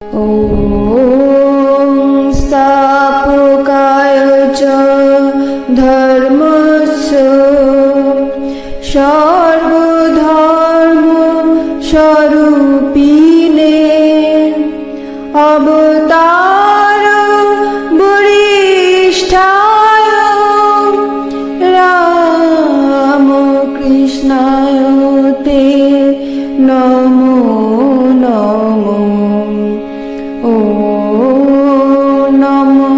ॐ स्थापकाय च धर्मस्य सर्वधर्म स्वरूपिणे अवतार वरिष्ठाय रामकृष्णाय ते नमो नमो। ॐ नमो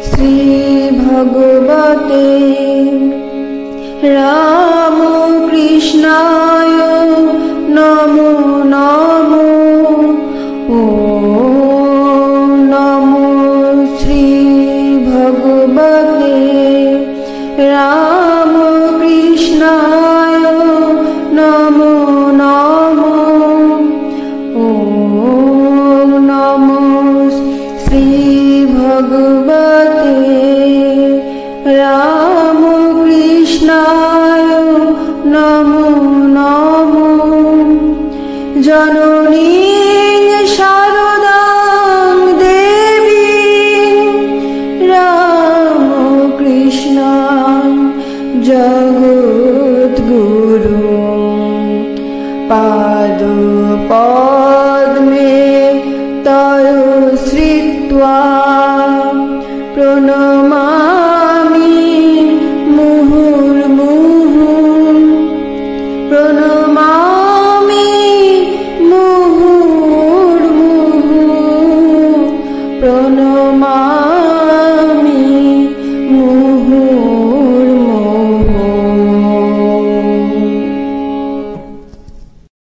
श्री भगवते रामकृष्णाय नमो नमो। ॐ नमो श्री भगवते रामकृष्णाय नमो नमो। ॐ नमो श्री भगवते रामकृष्णाय नमो नमो। जननी शारदां देवीं रामकृष्णां जगद्गुरुं पादपद्मे तयो श्रित्वा प्रणमामि मुहुर्मुहुः प्रणमामि मुहुर्मुहुः प्रणमामि मुहुर्मुहुः।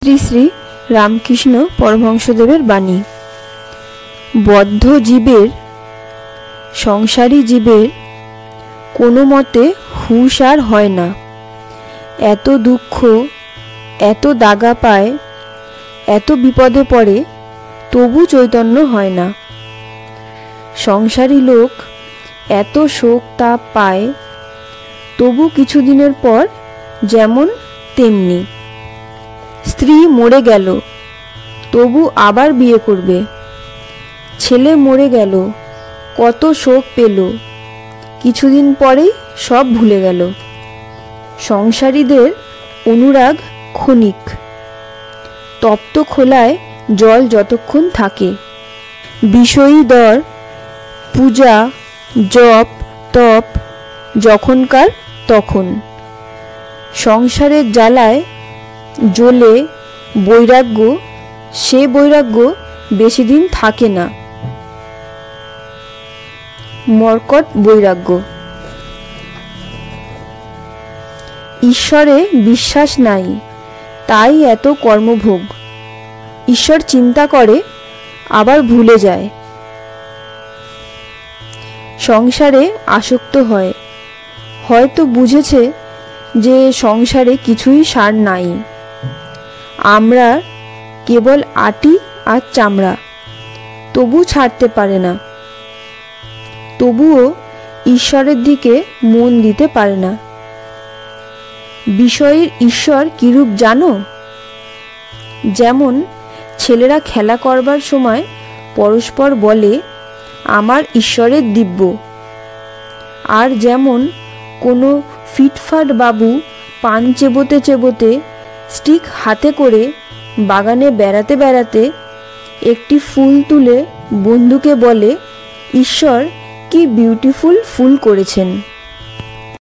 শ্রী শ্রী রামকৃষ্ণ পরমহংসদেবের বাণী। বদ্ধ জীবের, সংসারী জীবের কোনো মতে হুঁশ আর হয় না। এত দুঃখ, এত দাগা পায়, এত বিপদে পড়ে, তবু চৈতন্য হয় না। সংসারী লোক এত শোক তাপ পায়, তবু কিছুদিনের পর যেমন তেমনি। স্ত্রী মরে গেল, তবু আবার বিয়ে করবে। ছেলে মরে গেল, কত শোক পেল, কিছুদিন পরেই সব ভুলে গেল। সংসারীদের অনুরাগ ক্ষণিক। তপ্ত খোলায় জল যতক্ষণ থাকে। বিষয়ী দর, পূজা, জপ, তপ যখনকার তখন। সংসারের জ্বালায় জ্বলে বৈরাগ্য, সে বৈরাগ্য বেশি দিন থাকে না। মর্কট বৈরাগ্য। ঈশ্বরে বিশ্বাস নাই, তাই এত কর্মভোগ। ঈশ্বর চিন্তা করে, আবার ভুলে যায়। সংসারে আসক্ত হয়, হয়তো বুঝেছে যে সংসারে কিছুই সার নাই। আমরা কেবল আটি আর চামড়া, তবু ছাড়তে পারে না। তবুও ঈশ্বরের দিকে মন দিতে পারে না। বিষয়ের ঈশ্বর কিরূপ জানো? যেমন ছেলেরা খেলা করবার সময় পরস্পর বলে, আমার ঈশ্বরের দিব্য। আর যেমন কোনো ফিটফাট বাবু পান চেবোতে চেবোতে স্টিক হাতে করে বাগানে বেড়াতে বেড়াতে একটি ফুল তুলে বন্ধুকে বলে, ঈশ্বর কি বিউটিফুল ফুল করেছেন।